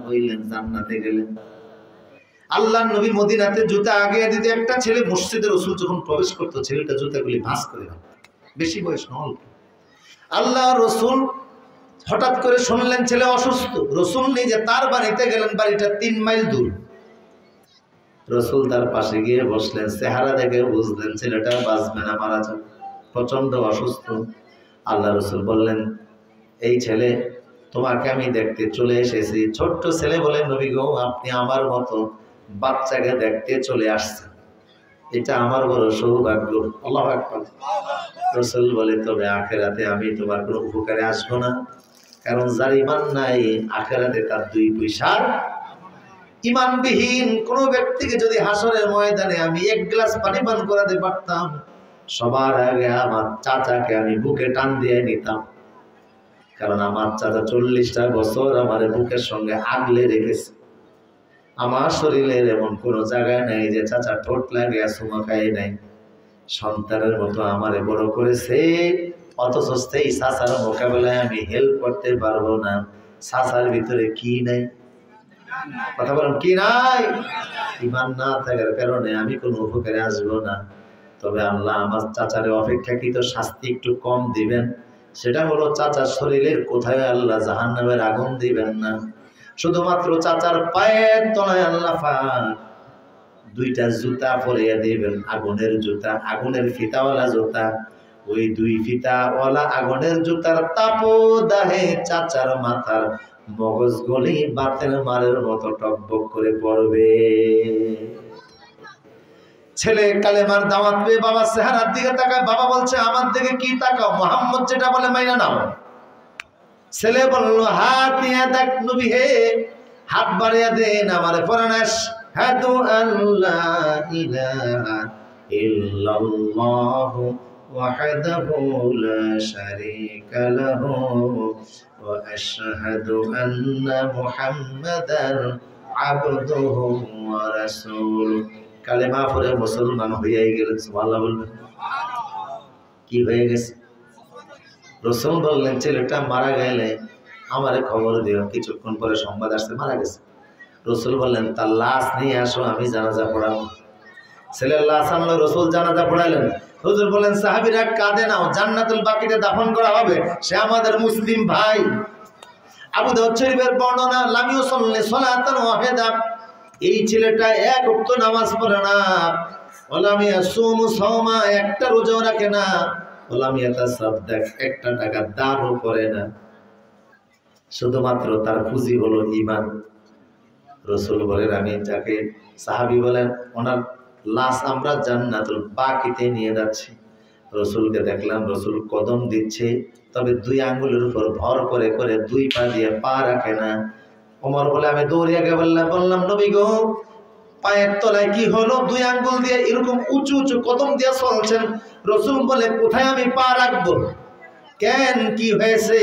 হইলেন, জান্নাতে গেলেন। আল্লাহর নবী মদিনাতে জুতা আগিয়ে দিতে একটা ছেলে মসজিদে রাসূল যখন প্রবেশ করতো ছেলেটা জুতাগুলি ভাঁজ করে না, বেশি বয়স না, অল্প। আল্লাহ রাসূল হঠাৎ করে শুনলেন ছেলে অসুস্থ। রাসূল নিজে তার বাড়িতে গেলেন, বাড়িটা 3 মাইল দূর। রাসূল তার পাশে গিয়ে বসলেন, চেহারা দেখে বুঝলেন ছেলেটা বাঁচবে না, মারা যাবে, প্রচন্ড অসুস্থ। আল্লাহ রাসূল বললেন, এই ছেলে তোমাকে আমি দেখতে চলে এসেছি। ছোট্ট ছেলে বলে, নবী গো, আপনি আমার মতো বাচ্চাকে দেখতে চলে আসছেন, এটা আমার বড় সৌভাগ্য। আল্লাহু আকবার। রাসূল বলে, তবে আখিরাতে আমি তোমার কোনো উপকারে আসবো না, কারণ যার ঈমান নাই আখিরাতে তার 2 পয়সার। ঈমানবিহীন কোন ব্যক্তিকে যদি হাসরের ময়দানে আমি 1 গ্লাস পানি পান করাতে পারতাম, সবার আগে আমার চাচাকে আমি বুকে টান দিয়ে নিতাম, কারণ আমার চাচা 40টা বছর আমার বুকের সঙ্গে আগলে রেখেছে। আমার শরীরের এমন কোনো জায়গায় নাই যে চাচা ঠোঁট লাগিয়ে চুমা খায় নাই। সন্তানের মতো আমারে বড় করেছে, অথচ সেই চাচার মোকাবেলায় আমি হেল্প করতে পারবো না। চাচার ভিতরে কি নাই? কথা বলেন, কি নাই? ঈমান না থাকার কারণে আমি কোনো উপকারে আসবো না। তবে আল্লাহ আমার চাচারে অপেক্ষাকৃত শাস্তি একটু কম দিবেন, সেটা হলো চাচার শরীরের কোথায় আল্লাহ জাহান্নামের আগুন দিবেন না। শুধুমাত্র চাচার পায়ের তলায় আল্লাহ পাক 2টা জুতা পরিয়ে দিবেন, আগুনের জুতা, আগুনের ফিতাওয়ালা জুতা। ওই 2 ফিতাওয়ালা আগুনের জুতার তাপদাহে চাচার মাথার মগজ গলি বাতের মারের মতো টকবক করে পড়বে। ছেলে কালেমার দাওয়াত পেয়ে বাবা চেহারার দিকে তাকায়, বাবা বলছে আমার দিকে কি তাকাও, মুহাম্মদ যেটা বলে মাইনা নাও। ছেলে বলল, হাত নিয়ে দেখ নবী হে, হাত বাড়িয়ে দেন, আমারে পরান। আশহাদু আল্লা ইলাহা ইল্লাল্লাহু ওয়াহদাহু লা শারীকা লাহু ওয়া আশহাদু আন্না মুহাম্মাদান আবদুহু ওয়া রাসূলুহু। কালেমা পড়ে মুসলমান হয়ে গেলেন। সুবহানাল্লাহ বলবেন। কি হয়ে গেছে? রাসূল বললেন, ছেলেটা মারা গেলে আমারে খবর দিও। কিছুক্ষণ পরে সংবাদ আসছে মারা গেছে। রাসূল বললেন, তার লাশ নিয়ে আসো, আমি জানাজা পড়াবো। ছেলের লাশ আনলো, রাসূল জানাজা পড়াইলেন। হুজুর বলেন, সাহাবীরা কাঁদে নাও, জান্নাতুল বাকিতে দাফন করা হবে, সে আমাদের মুসলিম ভাই। আবু দাউদ শরীফের বর্ণনা, লাম ইউসাল্লি সালাতান ওয়াহিদা, এই ছেলেটা 1 ওয়াক্ত নামাজ পড়ে না। ওয়ালাম ইয়াসুম সাওমা, একটা রোজাও রাখে না। ওয়ালাম ইয়াতাসাদ্দাক, একটা টাকা দানও করে না। শুধুমাত্র তার পুঁজি হলো ঈমান। রাসূল বলেন, আমি যাকে, সাহাবী বলেন, ওনার লাশ আমরা জান্নাতুল বাকিতে নিয়ে যাচ্ছি। রাসূলকে দেখলাম, রাসূল কদম দিচ্ছে, তবে 2 আঙ্গুলের উপর ভর করে করে 2 পা দিয়ে পা রাখে না। ওমর বলে, আমি দৌড়িয়ে গিয়ে বললাম, নবী গো, পায়ের তলায় কি হলো? 2 আঙ্গুল দিয়ে এরকম উঁচু উঁচু কদম দিয়ে চলছেন। রাসূল বলে, কোথায় আমি পা রাখবো? কেন, কি হয়েছে?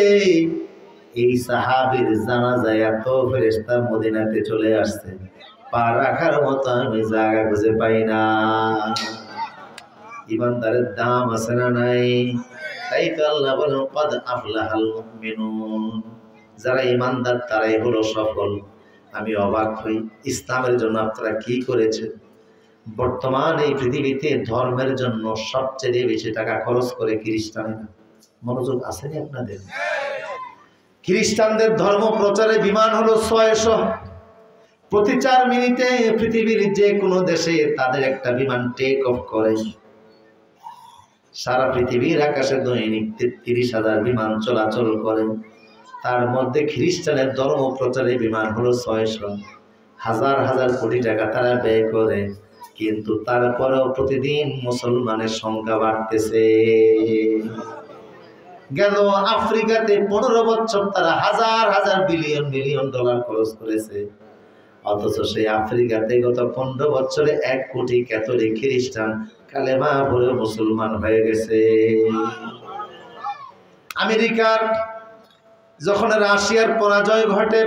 এই সাহাবীর জানাজায় এত ফেরেশতা মদিনাতে চলে আসছে, পা রাখার মতো আমি জায়গা খুঁজে পাই না। ইমানদারের দাম আছে না নাই? তাই তো আল্লাহ বলেন, ক্বাদ আফলাহাল মুমিনুন, যারা ইমানদার তারাই হলো সফল। আমি অবাক হই, ইসলামের জন্য আপনারা কি করেছেন? বর্তমান এই পৃথিবীতে ধর্মের জন্য সবচেয়ে বেশি টাকা খরচ করে খ্রিস্টানরা। মনোযোগ আসেনি আপনাদের? খ্রিস্টানদের ধর্ম প্রচারে বিমান হলো 600। প্রতি 4 মিনিটে পৃথিবীর যে কোনো দেশে তাদের একটা বিমান টেক অফ করে। সারা পৃথিবীর আকাশে দৈনিক 33,000 বিমান চলাচল করে। তার মধ্যে খ্রিস্টানের ধর্ম প্রচারে বিমান হলো 600। হাজার হাজার কোটি টাকা তারা ব্যয় করে, কিন্তু তারপরেও প্রতিদিন মুসলমানের সংখ্যা বাড়তেছে। গেল আফ্রিকাতে 15 বছর তারা হাজার হাজার বিলিয়ন মিলিয়ন ডলার খরচ করেছে, অথচ সেই আফ্রিকাতে গত 15 বছরে 1 কোটি ক্যাথলিক খ্রিস্টান কালেমা পড়ে মুসলমান হয়ে গেছে। আমেরিকার যখন রাশিয়ার পরাজয় ঘটে,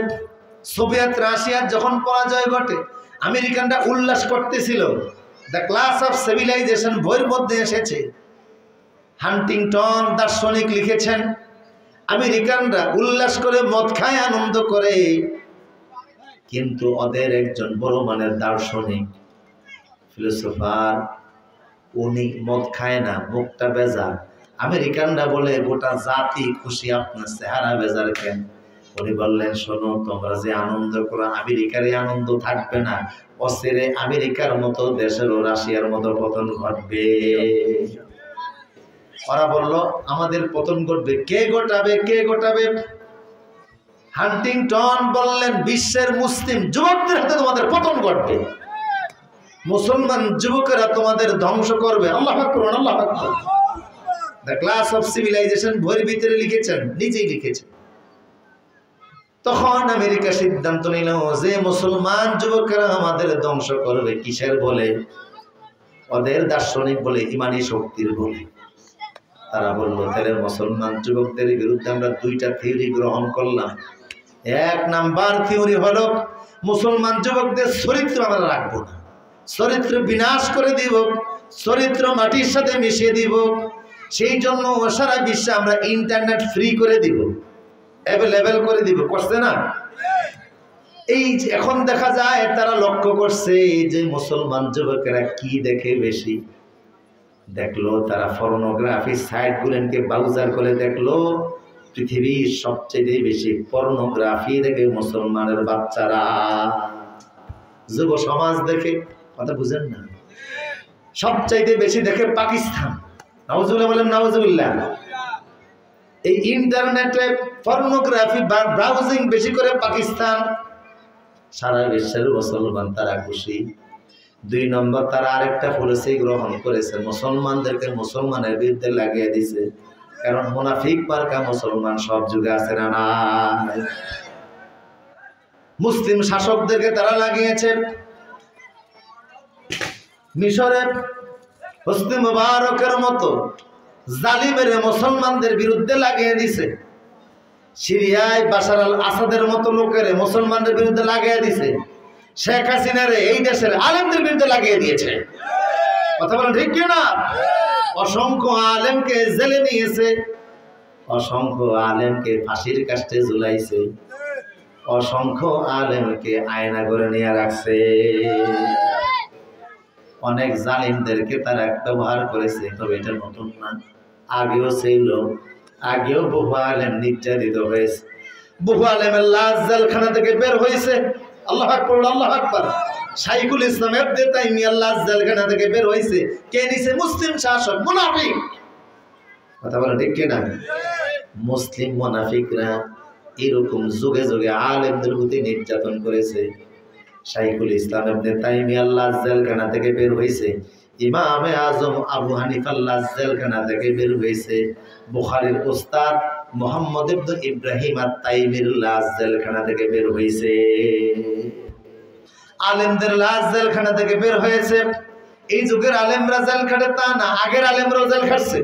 সোভিয়েত রাশিয়ার যখন পরাজয় ঘটে, আমেরিকানরা উল্লাস করতেছিল। দ্য ক্লাস অফ সিভিলাইজেশন বইয়ের মধ্যে এসেছে, হান্টিংটন দার্শনিক লিখেছেন, আমেরিকানরা উল্লাস করে, মদ খায়, আনন্দ করে, কিন্তু ওদের একজন বড় মানের দার্শনিক ফিলোসোফার, উনি মদ খায় না, মুখটা বেজার। আমেরিকানরা বলে গোটা জাতি খুশি, আপনার চেহারা বেজার কেন? উনি বললেন, শোনো, তোমরা যে আনন্দ করো, আমেরিকার এই আনন্দ থাকবে না, অচিরে আমেরিকার মতো দেশেরও রাশিয়ার মতো পতন ঘটবে। ওরা বলল, আমাদের পতন ঘটবে। কে ঘটাবে? কে ঘটাবে? হান্টিংটন বললেন, বিশ্বের মুসলিম যুবকদের হাতে তোমাদের পতন ঘটবে, মুসলমান যুবকেরা তোমাদের ধ্বংস করবে। আল্লাহু আকবার, আল্লাহু আকবার। দ্য ক্লাস অফ সিভিলাইজেশন বইয়ের ভিতরে লিখেছেন, নিজেই লিখেছেন। তখন আমেরিকা সিদ্ধান্ত নিল যে মুসলমান যুবকেরা আমাদের ধ্বংস করবে। কিসের বলে? ওদের দার্শনিক বলে, ইমানি শক্তির বলে। তারা বলল, তাহলে মুসলমান যুবকদের বিরুদ্ধে আমরা দুইটা থিওরি গ্রহণ করলাম। এক নাম্বার থিওরি হলো, মুসলমান যুবকদের চরিত্র আমরা রাখবো না, চরিত্র বিনাশ করে দিব, চরিত্র মাটির সাথে মিশিয়ে দিব। সেই জন্য সারা বিশ্বে আমরা ইন্টারনেট ফ্রি করে দিব, অ্যাভেলেবেল করে দিব। করছে না? এই এখন দেখা যায় তারা লক্ষ্য করছে যে মুসলমান যুবকেরা কি দেখে বেশি। দেখলো তারা পর্নোগ্রাফি সাইট গুলোকে ব্রাউজার করে দেখলো, পৃথিবীর সবচেয়ে বেশি পর্নোগ্রাফি দেখে মুসলমানের বাচ্চারা, যুব সমাজ দেখে। কথা বুঝেন না? সবচাইতে বেশি দেখে পাকিস্তান। নাউজুবিল্লাহ বলেন, নাউজুবিল্লাহ। এই ইন্টারনেটে পর্নোগ্রাফি ব্রাউজিং বেশি করে পাকিস্তান। সারা বিশ্বের মুসলমান তারা খুশি। দুই নম্বর, তারা আরেকটা পলিসি গ্রহণ করেছে, মুসলমানদেরকে মুসলমানের বিরুদ্ধে লাগিয়ে দিছে। কারণ মুনাফিক মার্কা মুসলমান সব যুগে আছে না নাই? মুসলিম শাসকদেরকে তারা লাগিয়েছে। মিশরে হোসনি মুবারকের মতো জালিমের মুসলমানদের বিরুদ্ধে লাগিয়ে দিছে। সিরিয়ায় বাশার আল আসাদের মতো লোকের মুসলমানদের বিরুদ্ধে লাগিয়ে দিছে। শেখ হাসিনারে এই দেশের আলেমদের বিরুদ্ধে লাগিয়ে দিয়েছে। কথা বলেন ঠিক কি না? অসংখ্য আলেমকে জেলে নিয়েছে, অসংখ্য আলেমকে ফাঁসির কাস্টে ঝুলাইছে, অসংখ্য আলেমকে আয়না করে নিয়ে রাখছে। অনেক জালিমদেরকে তারা ব্যবহার করেছে। তবে এটা নতুন না, আগেও ছিল। আগেও বহু আলেম নির্যাতিত হয়েছে, বহু আলেমের লাশ জেলখানা থেকে বের হয়েছে। আল্লাহু আকবার, আল্লাহু আকবার। শাইখুল ইসলাম ইবনে তাইমিয়া লাশ জেলখানা থেকে বের হয়েছে। কে নিছে? মুসলিম শাসক, মুনাফিক। কথা বলা ঠিক কিনা? মুসলিম মুনাফিকরা এরকম যুগে যুগে আলেমদের প্রতি নির্যাতন করেছে। শাইখুল ইসলাম ইবনে তাইমিয়া লাশ জেলখানা থেকে বের হয়েছে। ইমামে আজম আবু হানিফা লাশ জেলখানা থেকে বের হয়েছে। বুখারীর উস্তাদ মুহাম্মদ ইবনে ইব্রাহিম আত-তাইমির লাশ জেলখানা থেকে বের হয়েছে। আলেমদের লাশ জেলখানা থেকে বের হয়েছে। এই যুগের আলেমরা জেল খাটে তা না, আগের আলেমরাও জেল খাটছে।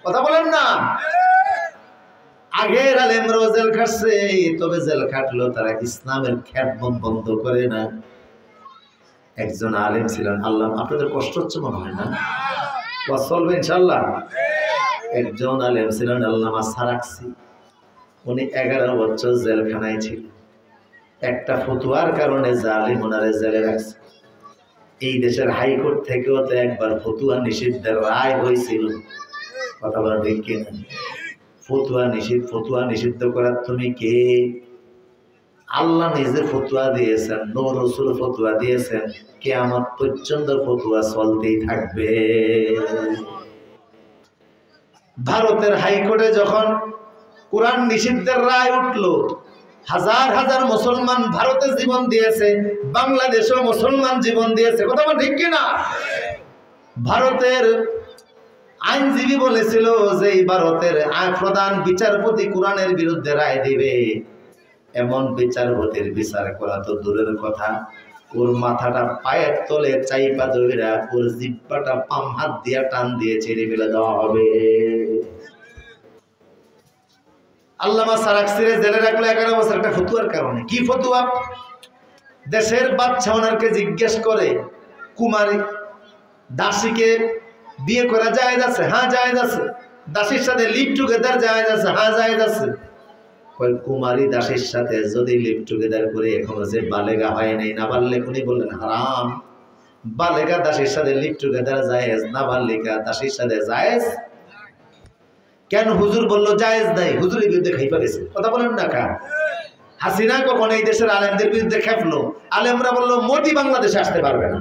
কথা বলেন না? আগের আলেমরাও জেল খাটছে। তবে জেল খাটলো তারা ইসলামের খ্যাতমত বন্ধ করে না। একজন আলেম ছিলেন, আল্লাহ, আপনাদের কষ্ট হচ্ছে মনে হয় না? চলবে ইনশাল্লাহ। একজন আলেম ছিলেন আল্লামা সারাকসি। উনি 11 বছর জেলখানায় ছিল। একটা ফতোয়ার কারণে জালিম ওনারে জেলে রাখছে। এই দেশের হাইকোর্ট থেকেও তো একবার ফতোয়া নিষিদ্ধের রায় হয়েছিল। কথা বলা ঠিক কিনা? ফতোয়া নিষিদ্ধ করার তুমি কে? আল্লাহ নিজে ফতোয়া দিয়েছেন, নূর রাসূল ফতোয়া দিয়েছেন, কিয়ামত পর্যন্ত ফতোয়া চলতেই থাকবে। ভারতের হাইকোর্টে যখন কোরআন নিষিদ্ধের রায় উঠলো, হাজার হাজার মুসলমান ভারতে জীবন দিয়েছে, বাংলাদেশেও মুসলমান জীবন দিয়েছে। কথা বল ঠিক কিনা? ভারতের আইনজীবী বলেছিল যে এই ভারতের প্রধান বিচারপতি কোরআনের বিরুদ্ধে রায় দিবে। এমন বিচারপতির বিচার করা তো দূরের কথা, ওর মাথাটা পায়ের তলে চাইপা ধইরা ওর জিহ্বাটা পাম হাত দিয়ে টান দিয়ে ছেড়ে ফেলে দেওয়া হবে। আল্লামা সারাকসিরে জেলে রাখলো 11 বছর একটা ফতুয়ার কারণে। কি ফতুয়া? দেশের বাচ্চা ওনারকে জিজ্ঞেস করে, কুমারী দাসীকে বিয়ে করা জায়েজ আছে? হ্যাঁ জায়েজ আছে। দাসীর সাথে লিভ টুগেদার জায়েজ আছে? হ্যাঁ জায়েজ আছে। কয় কুমারী দাসীর সাথে যদি লিভ টুগেদার করে এখনো যে বালেগা হয় নাই, না বাল্যক, উনি বললেন হারাম। বালেগা দাসীর সাথে লিভ টুগেদার জায়েজ, না বালিকা দাসীর সাথে জায়েজ। কেন হুজুর বললো জায়েজ নাই? হুজুরের বিরুদ্ধে খাইপা গেছে, কথা বলেন না কা? হাসিনা কখন এই দেশের আলেমদের বিরুদ্ধে খেপলো, আলেমরা বললো মোদি বাংলাদেশে আসতে পারবে না,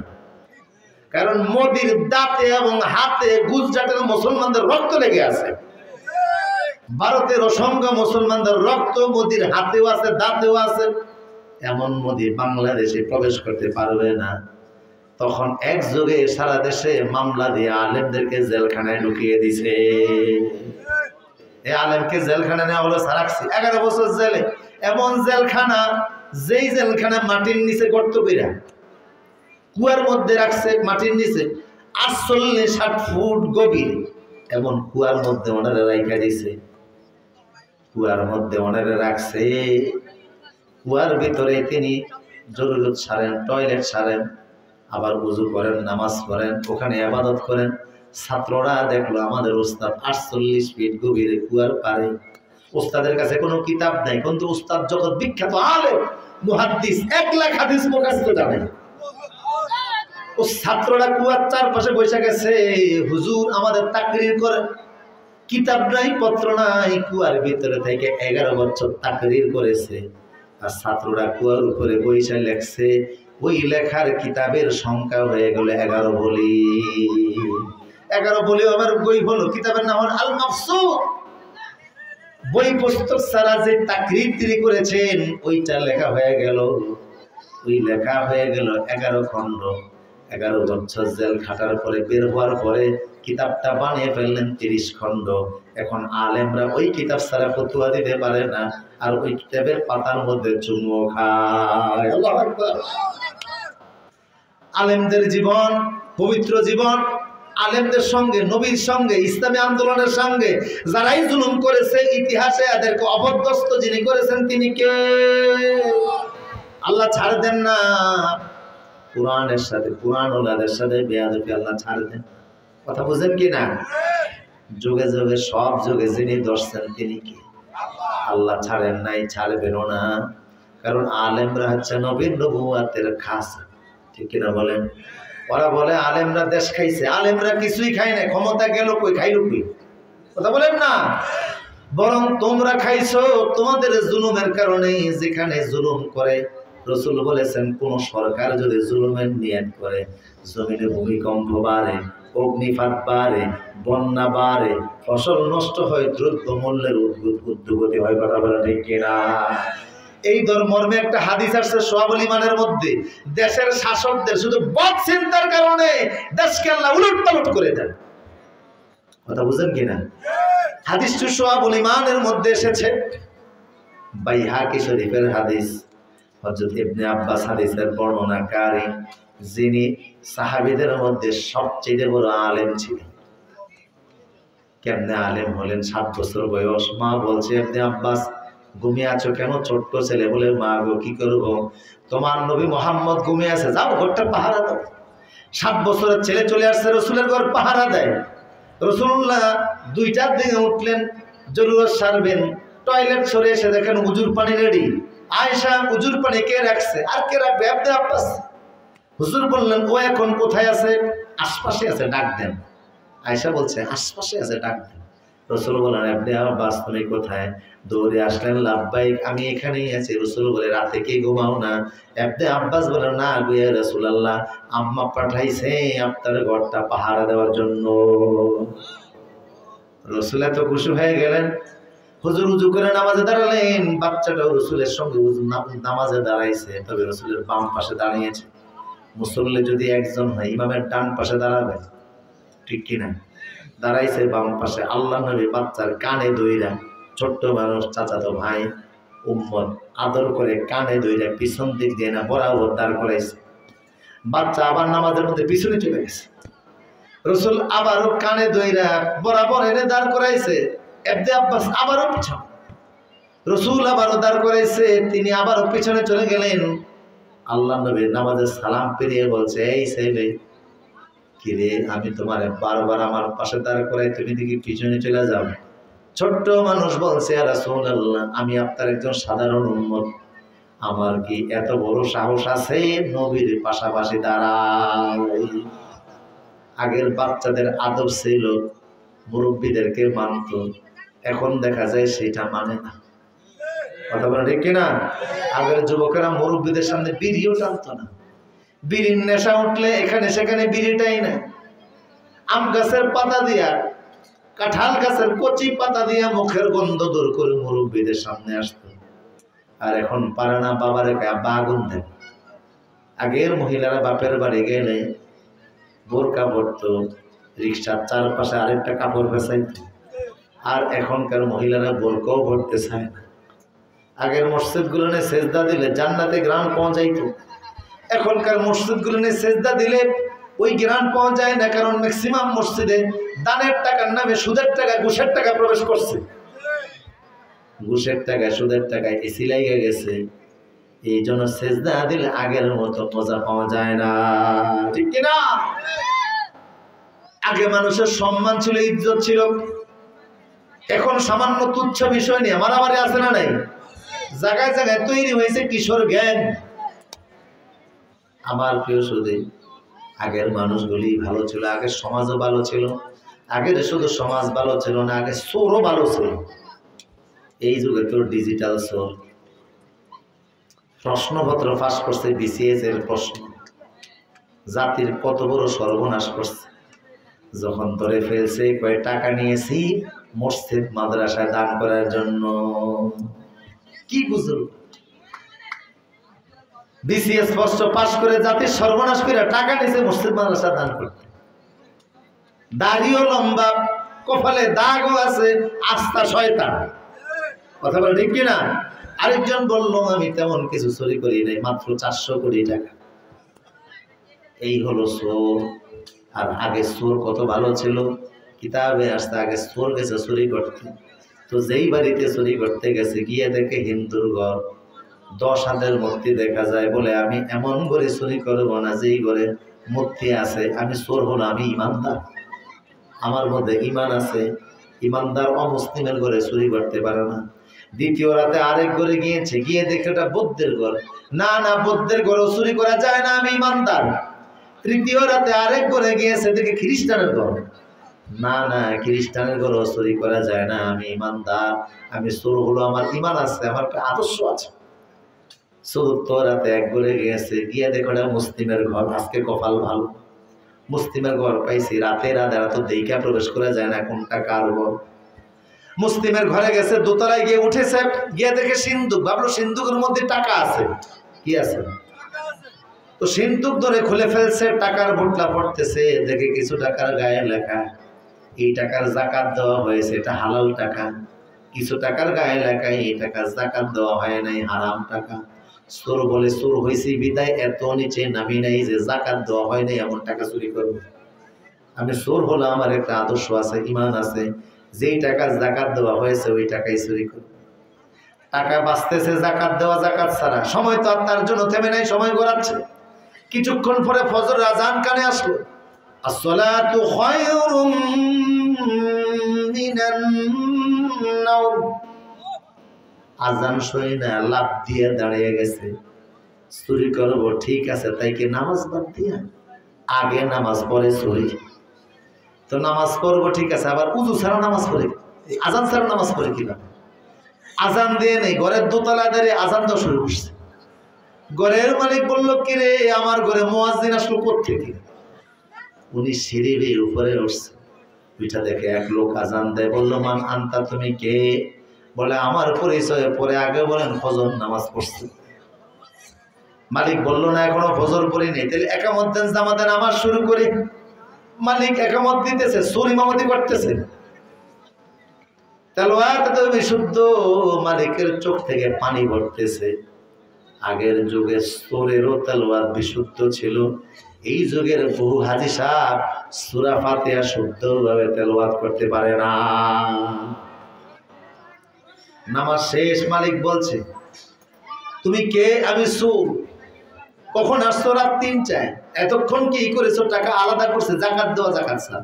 কারণ মোদির দাঁতে এবং হাতে গুজরাটের মুসলমানদের রক্ত লেগে আছে। ভারতের অসংখ্য মুসলমানদের রক্ত মোদির হাতেও আছে, দাঁতেও আছে। এমন মোদি বাংলাদেশে প্রবেশ করতে পারবে না। তখন একযোগে সারা দেশে মামলা দিয়ে আলেমদেরকে জেলখানায় ঢুকিয়ে দিছে। এই আলেমকে জেলখানা নেওয়া হলো সারাক্সি 11 বছর জেলে। এমন জেলখানা, যেই জেলখানা মাটির নিচে গর্ত কইরা কুয়ার মধ্যে রাখছে, মাটির নিচে 48-60 ফুট গভীর, এমন কুয়ার মধ্যে ওনারা রাইখা দিছে। কুয়ার মধ্যে ওনারা রাখছে। কুয়ার ভিতরে তিনি জরুরত সারেন, টয়লেট সারেন, আবার উযু করেন, নামাজ পড়েন, ওখানে ইবাদত করেন। ছাত্ররা দেখলো আমাদের উস্তাদ 48 ফিট গভীরে কুয়ার পারে। উস্তাদের কাছে কোনো কিতাব নাই, কিন্তু উস্তাদ জগৎ বিখ্যাত আলেম, মুহাদ্দিস, 1 লাখ হাদিস মুখস্থ জানে। ও ছাত্ররা কুয়ার চারপাশে বসে গেছে, হুজুর আমাদের তাকরীর করেন। কিতাব নাই, পত্র নাই, কুয়ার ভিতরে থেকে 11 বছর তাকরীর করেছে। আর ছাত্ররা কুয়ার উপরে বসে লেখছে। ওই লেখার কিতাবের সংখ্যা হয়ে গেল 11 বলি। 11 বলি আমার বই হলো, কিতাবের নাম হল আল মাবসুত। বই পুস্তক ছাড়া যে তাকরীর তিনি করেছেন ওইটা লেখা হয়ে গেল। ওই লেখা হয়ে গেল 11 খণ্ড। 11 বছর জেল খাটার পরে বের হওয়ার পরে কিতাবটা বানিয়ে ফেললেন 30 খণ্ড। এখন আলেমরা ওই কিতাব ছাড়া ফতোয়া দিতে পারে না, আর ওই কিতাবের পাতার মধ্যে চুমো খায়। আল্লাহু আকবার। আলেমদের জীবন, পবিত্র জীবন, আলেমদের সঙ্গে, নবীর সঙ্গে, ইসলামী আন্দোলনের সঙ্গে যারাই জুলুম করেছে, ইতিহাসে এদেরকে অপদস্থ যিনি করেছেন তিনি কে? আল্লাহ ছাড় দেন না। কোরআনের সাথে, কোরআন ওলাদের সাথে বেয়াদবি আল্লাহ ছাড় দেন। কথা বুঝেন কি না? যুগে যুগে, সব যুগে যিনি ধরছেন তিনি কি? আল্লাহ ছাড়েন নাই, ছাড়বেনও না। কারণ আলেমরা হচ্ছে নবীর নবুয়াতের খাসা, ঠিক কিনা বলেন? ওরা বলে আলেমরা দেশ খাইছে, আলেমরা কিছুই খায় না। ক্ষমতা গেল কই, খাইলো কই? কথা বলেন না। বরং তোমরা খাইছো তোমাদের জুলুমের কারণে। যেখানে জুলুম করে, রাসূল বলেছেন কোন সরকার যদি জুলুমের নিয়ত করে, জমিনে ভূমিকম্প বাড়ে, অগ্নিপাত বাড়ে, বন্যা বাড়ে, ফসল নষ্ট হয়, দ্রব্য মূল্যের ঊর্ধ্বগতি হয়। কথা বলা ঠিক কিনা? এই মর্মে একটা হাদিস আসছে সোহাবুল ঈমানের মধ্যে, দেশের শাসকদের শুধু বদ চিন্তার কারণে দেশকে আল্লাহ উলটপালট করে দেন। কথা বুঝেন কিনা? হাদিসটি সোহাবুল ঈমানের মধ্যে এসেছে, বাইহাকি শরীফের হাদিস। হযরত ইবনে আব্বাস হাদিসের বর্ণনাকারী, যিনি সাহাবীদের মধ্যে সবচেয়ে বড় আলেম ছিলেন। কেমনে আলেম হলেন? 7 বছর বয়স। মা বলছে, ইবনে আব্বাস ঘুমিয়ে আছো কেন? ছোট্ট ছেলে বলে, মা গো কি করবো, তোমার নবী মুহাম্মদ ঘুমিয়ে আছে, যাও ঘরটা পাহারা দাও। 7 বছরের ছেলে চলে আসছে, রসুলের ঘর পাহারা দেয়। রসুল্লাহ 2টার দিকে উঠলেন, জরুরত সারবেন, টয়লেট সরে এসে দেখেন উজুর পানি রেডি। আয়েশা, উজুর পানি কে রাখছে? আর কে রাখবে? ইবনে আব্বাস। হুজুর বললেন, ও এখন কোথায় আছে? আশপাশে আছে, ডাক দেন। আয়েশা বলছে, আশপাশে আছে, ডাক দেন। রাসূল বলেন, ইবনে আব্বাস তুমি কোথায়? দৌড়ে আসলেন, লাব্বাইক, আমি এখানেই আছি। রাসূল বলে, রাতে কি ঘুমাও না? ইবনে আব্বাস বলেন, না গো ইয়া রাসূলুল্লাহ, আম্মা পাঠাইছে আপনার ঘরটা পাহারা দেওয়ার জন্য। রাসূল এত খুশি হয়ে গেলেন। হুজুর উজু করে নামাজে দাঁড়ালেন। বাচ্চাটাও রাসূলের সঙ্গে নামাজে দাঁড়াইছে, তবে রাসূলের বাম পাশে দাঁড়িয়েছে। মুসল্লি যদি একজন হয়, ইমামের ডান পাশে দাঁড়াবে, ঠিক কিনা? দাঁড়াইছে বাম পাশে। আল্লাহ নবী বাচ্চার কানে ধইরা, ছোট্ট মানুষ, চাচাতো ভাই, উম্মত আদর করে কানে ধইরা পিছন দিক দিয়ে না বরাবর দাঁড় করাইছে। বাচ্চা আবার নামাজের মধ্যে পিছনে চলে গেছে। রাসূল আবারও কানে ধইরা বরাবর এনে দাঁড় করাইছে। ইবনে আব্বাস আবারও পিছন, রাসূল আবারও দাঁড় করাইছে, তিনি আবারও পিছনে চলে গেলেন। আল্লাহ নবী নামাজের সালাম পেরিয়ে বলছে, এই ছেলে, কিরে, আমি তোমার বারবার আমার পাশে দাঁড় করাই, তুমি দেখি পিছনে চলে যাও। ছোট্ট মানুষ বলছে, ইয়া রাসূলুল্লাহ, আমি আপনার একজন সাধারণ উম্মত, আমার কি এত বড় সাহস আছে নবীর পাশাপাশি দাঁড়াই? আগের বাচ্চাদের আদব ছিল মুরব্বীদেরকে মানত, এখন দেখা যায় সেটা মানে না। কথা বলে ঠিক কিনা? আগের যুবকেরা মুরব্বীদের সামনে বিড়িও টানতো না, বিড়ির নেশা উঠলে এখানে সেখানে বিড়িটাই না। আম গাছের পাতা দিয়া, কাঁঠাল গাছের কচি পাতা দিয়া মুখের গন্ধ দূর করে মুরব্বীদের সামনে আসতো। আর এখন পারে না, বাবারে আব্বা আগুন দেন। আগের মহিলারা বাপের বাড়ি গেলে বোরকা পরতো, রিক্সার চারপাশে আরেকটা কাপড় বেছাইত। আর এখনকার মহিলারা বোরকাও পরতে চায় না। আগের মসজিদগুলো নিয়ে সেজদা দিলে জান্নাতে গ্রাম পাওয়া যাইত, এখনকার মসজিদগুলো নিয়ে সেজদা দিলে ওই গ্রাম পাওয়া যায় না। কারণ ম্যাক্সিমাম মসজিদে দানের টাকার নামে সুদের টাকা, ঘুষের টাকা প্রবেশ করছে। ঘুষের টাকা, সুদের টাকায় এসি লাগিয়ে গেছে, এই জন্য সেজদা দিলে আগের মতো মজা পাওয়া যায় না। ঠিক কিনা? আগে মানুষের সম্মান ছিল, ইজ্জত ছিল। এখন সামান্য তুচ্ছ বিষয় নিয়ে মারামারি আছে না নাই? জায়গায় জায়গায় তৈরি হয়েছে কিশোর গ্যাং। আমার প্রিয় সুধী, আগের মানুষগুলি ভালো ছিল, আগের সমাজও ভালো ছিল। আগের শুধু সমাজ ভালো ছিল না, আগে চোরও ভালো ছিল। এই যুগে তো ডিজিটাল চোর। প্রশ্নপত্র ফাঁস করছে বিসিএস এর প্রশ্ন, জাতির কত বড় সর্বনাশ করছে। যখন ধরে ফেলছে, কয় টাকা নিয়েছি মসজিদ মাদ্রাসায় দান করার জন্য। কি বুঝল? বিসিএস প্রশ্ন পাস করে জাতির সর্বনাশ করে টাকা নিয়েছে মসজিদ মাদ্রাসা দান করতে। দাড়িও লম্বা, কপালে দাগও আছে, আস্থা শয়তান। কথা বলে ঠিক কিনা? আরেকজন বলল, আমি তেমন কিছু চুরি করি নাই, মাত্র 400 কোটি টাকা। এই হলো চোর। আর আগে চোর কত ভালো ছিল, কিতাবে আসতে আগে চোর গেছে চুরি করতে। তো যেই বাড়িতে চুরি করতে গেছে, গিয়ে দেখে হিন্দুর ঘর, 10 হাতের মূর্তি দেখা যায়। বলে, আমি এমন করে চুরি করবো না যেই ঘরে মূর্তি আছে। আমি চোর হলো, আমি ইমানদার, আমার মধ্যে ইমান আছে। ইমানদার অমুসলিমের ঘরে চুরি করতে পারে না। দ্বিতীয় রাতে আরেক ঘরে গিয়েছে, গিয়ে দেখে ওটা বৌদ্ধের ঘর। না না, বৌদ্ধের ঘরেও চুরি করা যায় না, আমি ইমানদার। তৃতীয় রাতে আরেক ঘরে গিয়েছে, দেখে খ্রিস্টানের ঘর। না না, খ্রিস্টানের ঘরেও চুরি করা যায় না, আমি ইমানদার। আমি চোর হলো, আমার ইমান আছে, আমার একটা আদর্শ আছে। চতুর্থ রাতে এক ঘরে গিয়েছে, গিয়ে দেখো ওটা মুসলিমের ঘর। আজকে কপাল ভালো, মুসলিমের ঘর পাইছি। রাতে তো দেইকা প্রবেশ করা যায় না কোনটা কার ঘর। মুসলিমের ঘরে গেছে, দোতলায় গিয়ে উঠেছে, গিয়ে দেখে সিন্দুক। ভাবলো সিন্দুকের মধ্যে টাকা আছে। কি আছে? তো সিন্দুক ধরে খুলে ফেলছে, টাকার বোতলা পড়তেছে। দেখে কিছু টাকার গায়ে লেখা, এই টাকার যাকাত দেওয়া হয়েছে, এটা হালাল টাকা। কিছু টাকার গায়ে লেখা, এই টাকার যাকাত দেওয়া হয় নাই, হারাম টাকা। চোর বলে, চোর হয়েছে বিদায় এত নিচে নামি নাই যে যাকাত দেওয়া হয় নাই এমন টাকা চুরি করবো। আমি চোর হলো, আমার একটা আদর্শ আছে, ইমান আছে। যেই টাকা যাকাত দেওয়া হয়েছে ওই টাকাই চুরি করবো। টাকা বাঁচতেছে যাকাত দেওয়া, যাকাত ছাড়া। সময় তো আর তার জন্য থেমে নাই, সময় গড়াচ্ছে। কিছুক্ষণ পরে ফজর আজান কানে আসলো, আসসালাতু খায়রুম মিনান নাওম। আজান শুনে না লাফ দিয়ে দাঁড়িয়ে গেছে, চুরি করবো। ঠিক আছে, তাই কি নামাজ বাদ দিয়া? আগে নামাজ পড়ে চুরি। তো নামাজ পড়বো ঠিক আছে, আবার উযু ছাড়া নামাজ পড়ে, আজান ছাড়া নামাজ পড়ে কিনা? আজান দিয়ে নেই, ঘরের দোতলা দাঁড়িয়ে আজান দেওয়া শুরু করছে। ঘরের মালিক বলল, কি রে, আমার ঘরে মুয়াজ্জিন আসলো কোত্থেকে? উনি সিঁড়ি বেয়ে উপরে উঠছে, পিঠা দেখে এক লোক আজান দেয়। বলল, মান আনতা, তুমি কে? বলে, আমার পরিচয় পরে আগে বলেন ফজর নামাজ পড়ছে। মালিক বলল, না এখনো ফজর পড়িনি। তাহলে একামত দেন, জামাতে নামাজ শুরু করি। মালিক একামত দিতেছে, সুর ইমামতি করতেছে। তেলাওয়াত তো বিশুদ্ধ, মালিকের চোখ থেকে পানি পড়তেছে। আগের যুগে সুরেরও তেলাওয়াত বিশুদ্ধ ছিল। এই যুগের বহু হাজী সাহেব সূরা ফাতিহা শুদ্ধভাবে তেলাওয়াত করতে পারে না। নামাজ শেষ, মালিক বলছে, তুমি কে? আমি সুর। কখন আসছো? রাত 3টায়। এতক্ষণ কি করেছো? টাকা আলাদা করছে, যাকাত দেওয়া, যাকাত ছাড়া।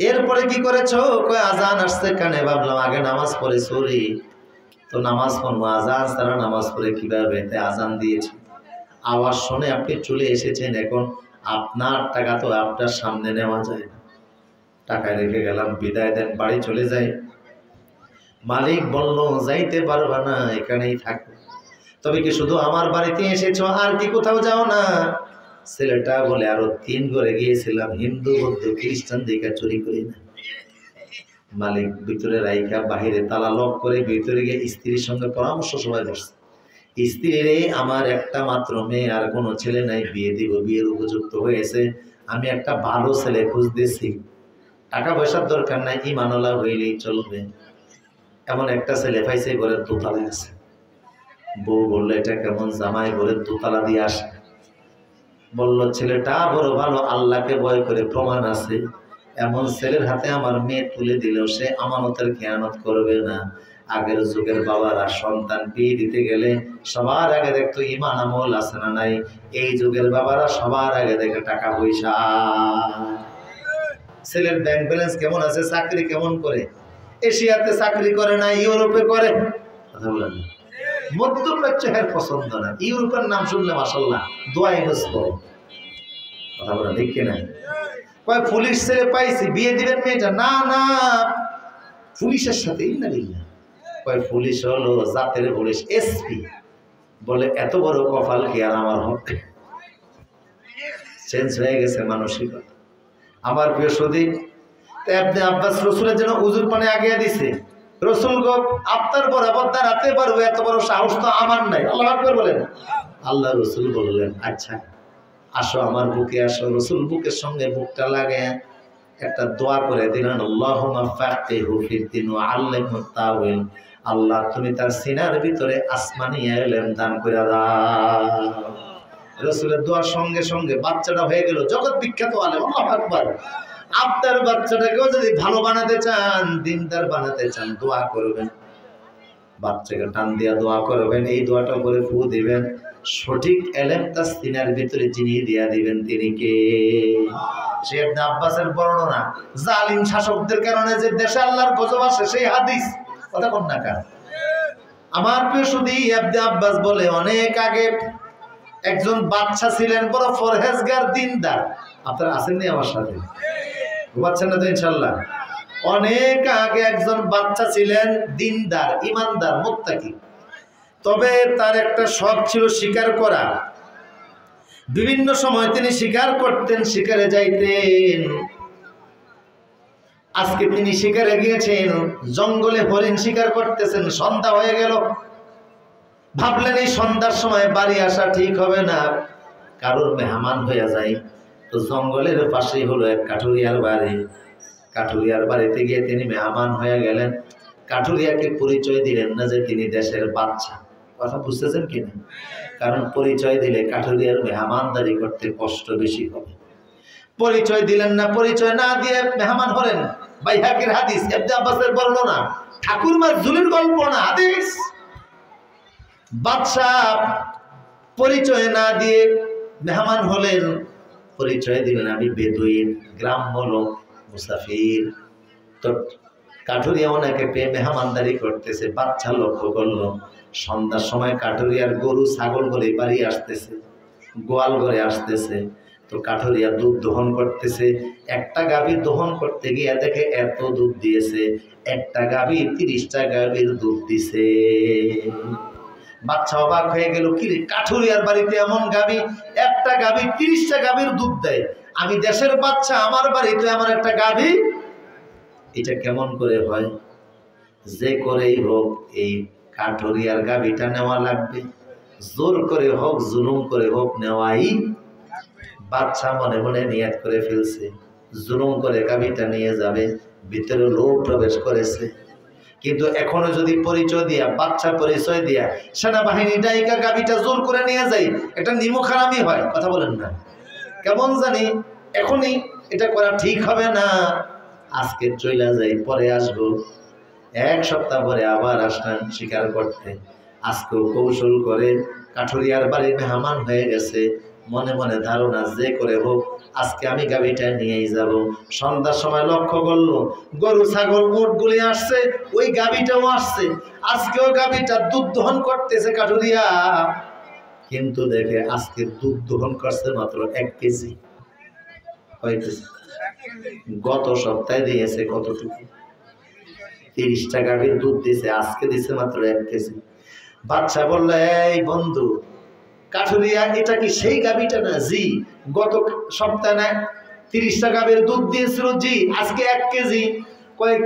এরপরে কি করেছো? কয় আজান আসছে কানে, ভাবলাম আগে নামাজ পড়ে সরি, তো নামাজ পড়বো, আজান ছাড়া নামাজ পড়ে কিভাবে, তাই আজান দিয়েছি। আওয়াজ শুনে আপনি চলে এসেছেন, এখন আপনার টাকা তো আপনার সামনে নেওয়া যায় না, টাকা রেখে গেলাম, বিদায় দেন, বাড়ি চলে যাই। মালিক বলল যাইতে পারবা না, এখানেই থাকো। তবে কি শুধু আমার বাড়িতে এসেছো, আর কি কোথাও যাও না? ছেলেটা বলে আরো 3 ঘরে গিয়েছিলাম, হিন্দু বৌদ্ধ খ্রিস্টান দিকে চুরি করি না। মালিক ভিতরে রাইখা বাহিরে তালা লক করে ভিতরে গিয়ে স্ত্রীর সঙ্গে পরামর্শ সবাই বসছে। স্ত্রী রে, আমার একটা মাত্র মেয়ে, আর কোনো ছেলে নাই, বিয়ে দিব, বিয়ের উপযুক্ত হয়েছে, আমি একটা ভালো ছেলে খুঁজতেছি, টাকা পয়সার দরকার নাই, ইমানওয়ালা হইলেই চলবে, এমন একটা ছেলে পাইছে, ঘরের দোতলায় আছে। বউ বললো এটা কেমন জামাই, ঘরের দোতলা দিয়ে আসে? বলল ছেলেটা বড় ভালো, আল্লাহকে ভয় করে, প্রমাণ আছে, এমন ছেলের হাতে আমার মেয়ে তুলে দিলেও সে আমানতের খেয়ানত করবে না। আগের যুগের বাবারা সন্তান বিয়ে দিতে গেলে সবার আগে দেখতো ইমান আমল আছে না নাই, এই যুগের বাবারা সবার আগে দেখে টাকা পয়সা, ছেলের ব্যাংক ব্যালেন্স কেমন আছে, চাকরি কেমন করে, এশিয়াতে চাকরি করে না, ইউরোপে করে, কথা বলেন। মধ্যপ্রাচ্য এর পছন্দ না, ইউরোপের নাম শুনলে মাশাআল্লাহ দোয়া ইউজ করে, কথা বলেন ঠিক কিনা? কয় পুলিশ ছেলে পাইছি, বিয়ে দিবেন মেয়েটা? না না, পুলিশের সাথে কয় পুলিশ হলো জাতের পুলিশ, এসপি। বলে এত বড় কপাল কি আর আমার হবে? চেঞ্জ হয়ে গেছে মানসিকতা। আমার প্রিয় সদী, ইবনে আব্বাস রসুলের জন্য উজুর পানি আগিয়ে দিছে, রসুল গো আপনার বরাবর দাঁড়াতে পারবো, এত বড় সাহস তো আমার নাই, আল্লাহু আকবার বলেন। আল্লাহ রসুল বললেন আচ্ছা আসো আমার বুকে আসো। রসুল বুকের সঙ্গে বুকটা লাগে একটা দোয়া করে দিলেন, আল্লাহুম্মা ফাক্কিহু ফিদ্দীন ওয়া আল্লিমহু তাওয়িল, আল্লাহ তুমি তার সিনার ভিতরে আসমানি ইলম দান করে দাও। রসুলের দোয়ার সঙ্গে সঙ্গে বাচ্চাটা হয়ে গেল জগৎ বিখ্যাত আলেম, আল্লাহু আকবার। আপনার বাচ্চাটাকেও যদি ভালো বানাতে চান, দিনদার বানাতে চান, দোয়া করবেন, বাচ্চাকে টান দিয়া দোয়া করবেন, এই দোয়াটা করে ফু দিবেন, সঠিক এলেম তার সিনার ভিতরে যিনি দিয়া দিবেন তিনি কে? সে ইবনে আব্বাসের বর্ণনা, জালিম শাসকদের কারণে যে দেশে আল্লাহর গজব আসে সেই হাদিস, কথা কোন না কার? আমার প্রিয় সুধী, ইবনে আব্বাস বলে অনেক আগে একজন বাচ্চা ছিলেন, বড় ফরহেজগার দিনদার। আপনারা আসেননি আমার সাথে? ঘুমাচ্ছেন না তো ইনশাল্লাহ? অনেক আগে একজন বাচ্চা ছিলেন, দিনদার, ইমানদার, মুত্তাকি। তবে তার একটা শখ ছিল শিকার করা। বিভিন্ন সময় তিনি শিকার করতেন, শিকারে যাইতেন। আজকে তিনি শিকারে গিয়েছেন, জঙ্গলে হরিণ শিকার করতেছেন, সন্ধ্যা হয়ে গেল। ভাবলেন এই সন্ধ্যার সময় বাড়ি আসা ঠিক হবে না, কারোর মেহমান হয়ে যায়। তো জঙ্গলের পাশেই হলো এক কাঠুরিয়ার বাড়ি। কাঠুরিয়ার বাড়িতে গিয়ে তিনি মেহমান হয়ে গেলেন। কাঠুরিয়াকে পরিচয় দিলেন না যে তিনি দেশের বাচ্চা, কথা বুঝতেছেন কিনা? কারণ পরিচয় দিলে কাঠুরিয়ার মেহমানদারি করতে কষ্ট বেশি হবে। পরিচয় দিলেন না, পরিচয় না দিয়ে মেহমান হলেন। বাইহাকির হাদিস, ইবনে আব্বাসের বর্ণনা, ঠাকুরমার ঝুলির গল্প না, হাদিস। বাদশা পরিচয় না দিয়ে মেহমান হলেন, পরিচয় দিলেন আমি বেদুইন, গ্রাম্য লোক, মুসাফির। তো কাঠুরিয়া ওনাকে পেয়ে মেহমানদারি করতেছে। বাচ্চা লক্ষ্য করলো সন্ধ্যার সময় কাঠুরিয়ার গরু ছাগল বলে বাড়ি আসতেছে, গোয়াল ঘরে আসতেছে। তো কাঠুরিয়া দুধ দহন করতেছে। একটা গাভী দহন করতে গিয়ে দেখে এত দুধ দিয়েছে, একটা গাভী 30টা গাভীর দুধ দিছে। বাচ্চা অবাক হয়ে গেল, কি রে কাঠুরিয়ার বাড়িতে এমন গাভী, একটা গাভী 30টা গাভীর দুধ দেয়, আমি দেশের বাচ্চা, আমার বাড়িতে আমার একটা গাভী, এটা কেমন করে হয়? যে করেই হোক এই কাঠুরিয়ার গাভীটা নেওয়া লাগবে, জোর করে হোক জুলুম করে হোক নেওয়াই। বাচ্চা মনে মনে নিয়ত করে ফেলছে, জুলুম করে গাভীটা নিয়ে যাবে। ভিতরে লোক প্রবেশ করেছে, কিন্তু এখনো যদি পরিচয় দিয়া, বাচ্চা পরিচয় দিয়া সেনাবাহিনী ডাইকা গাভীটা জোর করে নিয়ে যায়, এটা নিমুখারামি হয়, কথা বলেন না? কেমন জানি এখনই এটা করা ঠিক হবে না, আজকে চলে যাই, পরে আসবো। 1 সপ্তাহ পরে আবার আসলেন শিকার করতে। আজকেও কৌশল করে কাঠুরিয়ার বাড়ির মেহমান হয়ে গেছে, মনে মনে ধারণা যে করে হোক আজকে আমি গাভীটা নিয়েই যাব। সন্ধ্যার সময় লক্ষ্য করলো গরু ছাগল উটগুলি আসছে, ওই গাভীটাও আসছে। আজকেও গাভীটা দুধ দহন করতেছে কাঠুরিয়া, কিন্তু দেখে আজকে দুধ দহন করছে মাত্র 1 কেজি। গত সপ্তাহে দিয়েছে কতটুকু? 30টা গাভীর দুধ দিয়েছে, আজকে দিছে মাত্র 1 কেজি। বাচ্চা বললো, এই বন্ধু কাঠুরিয়া, এটা কি সেই গাভীটা না? জি। গত সপ্তাহে না 30টা গাভীর দুধ দিয়েছিল? জি। আজকে 1 কেজি। কয়েক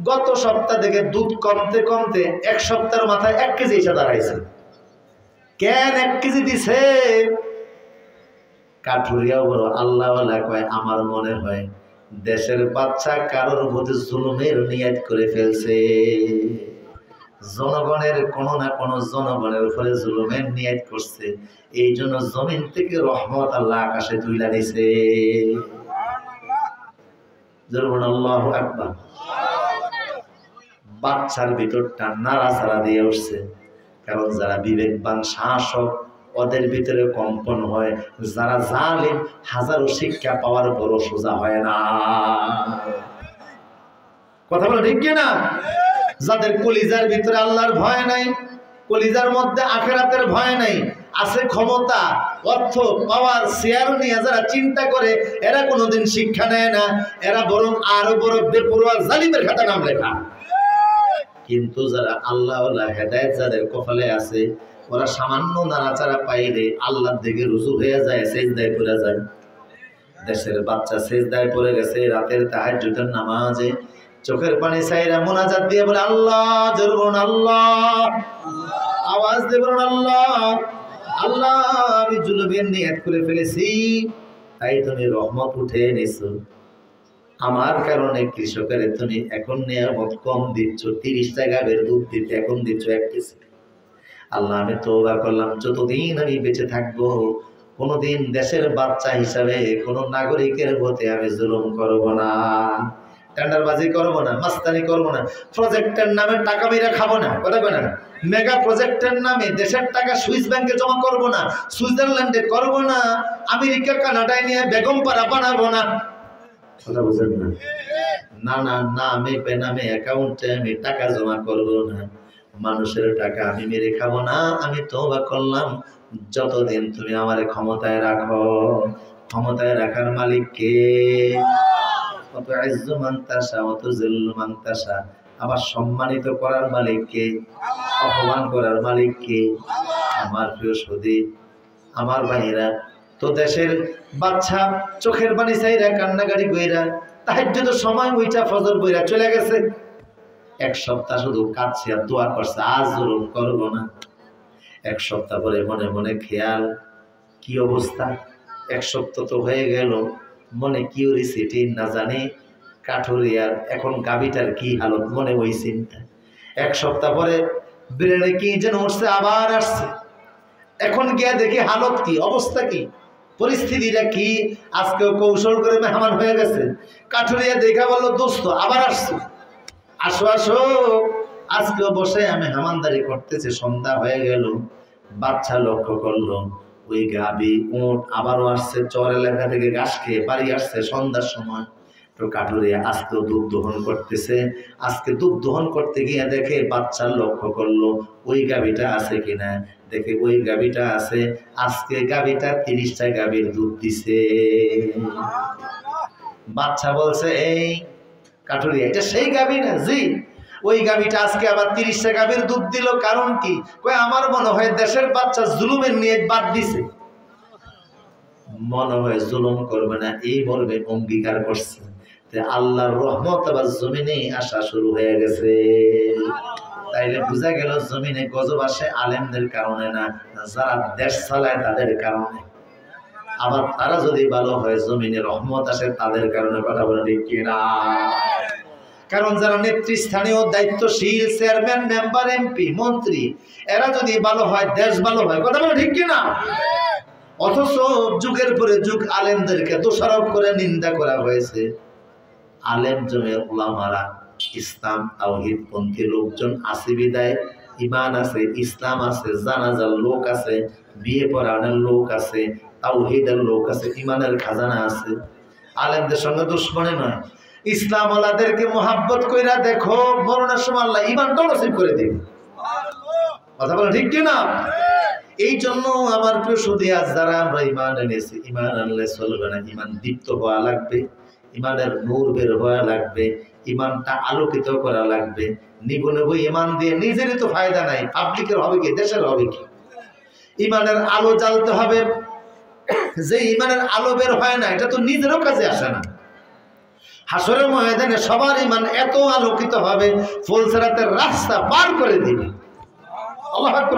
গত সপ্তাহ থেকে দুধ কমতে কমতে 1 সপ্তাহের মাথায় 1 কেজি এসে দাঁড়াইছে। কেন 1 কেজি দিছে? কাঠুরিয়াও বড় আল্লাহওয়ালা, কয় আমার মনে হয় দেশের বাচ্চা কারোর প্রতি জুলুমের নিয়ত করে ফেলছে। জনগণের কোনো না কোনো জনগণের উপরে জুলুমের নিয়ত করছে, এই জন্য জমিন থেকে রহমত আল্লাহ আকাশে তুইলা দিছে। আল্লাহু আকবার। বাচ্চার ভিতরটা নাড়াচাড়া দিয়ে উঠছে, কারণ যারা বিবেকবান শাসক ওদের ভিতরে কম্পন হয়, যারা জালিম হাজারো শিক্ষা পাওয়ার বড় সোজা হয় না। কথা বলো ঠিক কি না? যাদের কলিজার ভিতরে আল্লাহর ভয় নাই, কলিজার মধ্যে আখিরাতের ভয় নাই, আছে ক্ষমতা, অর্থ, পাওয়ার, শেয়ার নিয়ে যারা চিন্তা করে, এরা কোনোদিন শিক্ষা নেয় না, এরা বরং আরো বড় বেপরোয়া জালিমের খাতা নাম লেখা। কিন্তু যারা আল্লাহওয়ালা হেদায়েত যাদের কপালে আছে, ওরা সামান্য নাড়াচাড়া পাইলে আল্লাহর দিকে রুজু হয়ে যায়, সেজদায় পড়ে যায়। দেশের বাচ্চা সেজদায় পড়ে গেছে, রাতের তাহাজ্জুদের নামাজে চোখের পানি ছাইরা মোনাজাত দিয়ে বলে আল্লাহ, জোরে বলুন আল্লাহ, আওয়াজ দিয়ে বলুন আল্লাহ, আল্লাহ আমি জুলুমের নিয়ত করে ফেলেছি, তাই তুমি রহমত উঠে নিছো। আমার কারণে কৃষকের তুমি এখন নিয়ামত কম দিচ্ছ, 30টা গাভীর দুধ দিতে এখন দিচ্ছ 1 কেজি। আল্লাহ আমি তওবা করলাম, যতদিন আমি বেঁচে থাকবো কোনোদিন দেশের বাচ্চা হিসাবে কোনো নাগরিকের প্রতি আমি জুলুম করব না, টেন্ডারবাজি করব না, মাস্তানি করব না, প্রজেক্টের নামে টাকা মেরে খাবো না। কথা বলেন, মেগা প্রজেক্টের নামে দেশের টাকা সুইস ব্যাংকে জমা করব না, সুইজারল্যান্ডে করব না, আমেরিকা কানাডায় নিয়ে বেগমপাড়া বানাবো না। কথা বুঝেন না? না না না, আমি বেনামে অ্যাকাউন্টে আমি টাকা জমা করব না, মানুষের টাকা আমি মেরে খাবো না। আমি তওবা করলাম, যতদিন তুমি আমার ক্ষমতায় রাখো। ক্ষমতায় রাখার মালিক কে? কত ইজ্জু মান তাশা ওয়া তুযিল্লু মান তাশা। আবার সম্মানিত করার মালিক কে? অপমান করার মালিক কে? আমার প্রিয় সুধী, আমার ভাইরা, তো দেশের বাচ্চা চোখের পানি চাইরা কান্নাকাটি কইরা তাহাজ্জুদের সময় উইটা ফজর বইরা চলে গেছে। 1 সপ্তাহ শুধু কাঁদছে আর দোয়া করছে, আজ জুলুম করবো না। 1 সপ্তাহ পরে মনে মনে খেয়াল, কি অবস্থা, 1 সপ্তাহ তো হয়ে গেল, মনে কিউরিসিটি না জানি কাঠুরিয়ার এখন গাভীটার কি হালত, মনে ওই চিন্তা। 1 সপ্তাহ পরে ব্রেনে কি যেন উঠছে, আবার আসছে। এখন গিয়ে দেখি হালত কি, অবস্থা কি, পরিস্থিতিটা কি। আজকেও কৌশল করে মেহমান হয়ে গেছে। কাঠুরিয়া দেখা বললো, দোস্ত আবার আসছো, আসো আসো। আজকেও বসে আমি মেহমানদারি করতেছি, সন্ধ্যা হয়ে গেল। বাচ্চা লক্ষ্য করলো ওই গাভী উট আবারও আসছে, চর এলাকা থেকে ঘাস খেয়ে বাড়ি আসছে সন্ধ্যার সময়। তো কাঠুরিয়া আজকেও দুধ দহন করতেছে। আজকে দুধ দহন করতে গিয়ে দেখে বাচ্চা লক্ষ্য করলো ওই গাভীটা আছে কিনা, দেখে ওই গাভীটা আছে। আজকে গাভীটা 30টা গাভীর দুধ দিছে। বাচ্চা বলছে, এই কাঠুরিয়া, এটা সেই গাভী না? জি। ওই গাভীটা আজকে আবার 30টা গাভীর দুধ দিল, কারণ কি? কয় আমার মনে হয় দেশের বাচ্চা জুলুমের নিয়ত বাদ দিছে, মনে হয় জুলুম করবে না, এই বলবে অঙ্গীকার করছে। আল্লাহর রহমত আবার জমিনে আসা শুরু হয়ে গেছে। তাইলে বোঝা গেল জমিনে গজব আসে আলেমদের কারণে না, যারা দেশ চালায় তাদের কারণে। আবার তারা যদি ভালো হয় জমিনে রহমত আসে তাদের কারণে। কথা বলে ঠিক কিনা? কারণ যারা নেতৃস্থানীয় দায়িত্বশীল চেয়ারম্যান, মেম্বার, এমপি, মন্ত্রী, এরা যদি ভালো হয় দেশ ভালো হয়। কথা বলে ঠিক কিনা? অথচ যুগের পরে যুগ আলেমদেরকে দোষারোপ করে নিন্দা করা হয়েছে। আলেম জমে উলামারা ইসলাম তাওহীদ পন্থী লোকজন আছে বিদায়, ইমান আছে, ইসলাম আছে, জানাজার লোক আছে, বিয়ে পড়ানোর লোক আছে, তাওহীদের লোক আছে, ইমানের খাজানা আছে। আলেমদের সঙ্গে দুশ্মনী নয়। ইসলাম ওয়ালাদেরকে মোহাব্বত কইরা দেখো, মরণের সময় আল্লাহ ইমানটাও নসিব করে দিবে। কথা বলেন ঠিক কি না? এই জন্য আমার প্রিয় সুধী, আজ যারা আমরা ইমান এনেছি, ইমান আনলে চলবে না, ইমান দীপ্ত হওয়া লাগবে, ইমানের নূর বের হওয়া লাগবে, ইমানটা আলোকিত করা লাগবে। নিবু নিবু ইমান দিয়ে নিজেরই তো ফায়দা নাই, পাবলিকের হবে কি, দেশের হবে কি? ইমানের আলো জ্বালতে হবে। যে ইমানের আলো বের হয় না, এটা তো নিজেরও কাজে আসে না। হাসরের ময়দানে সবার ইমান এত আলোকিত হবে, ফুলসিরাতের রাস্তা পার করে দিবে। আল্লাহু আকবার।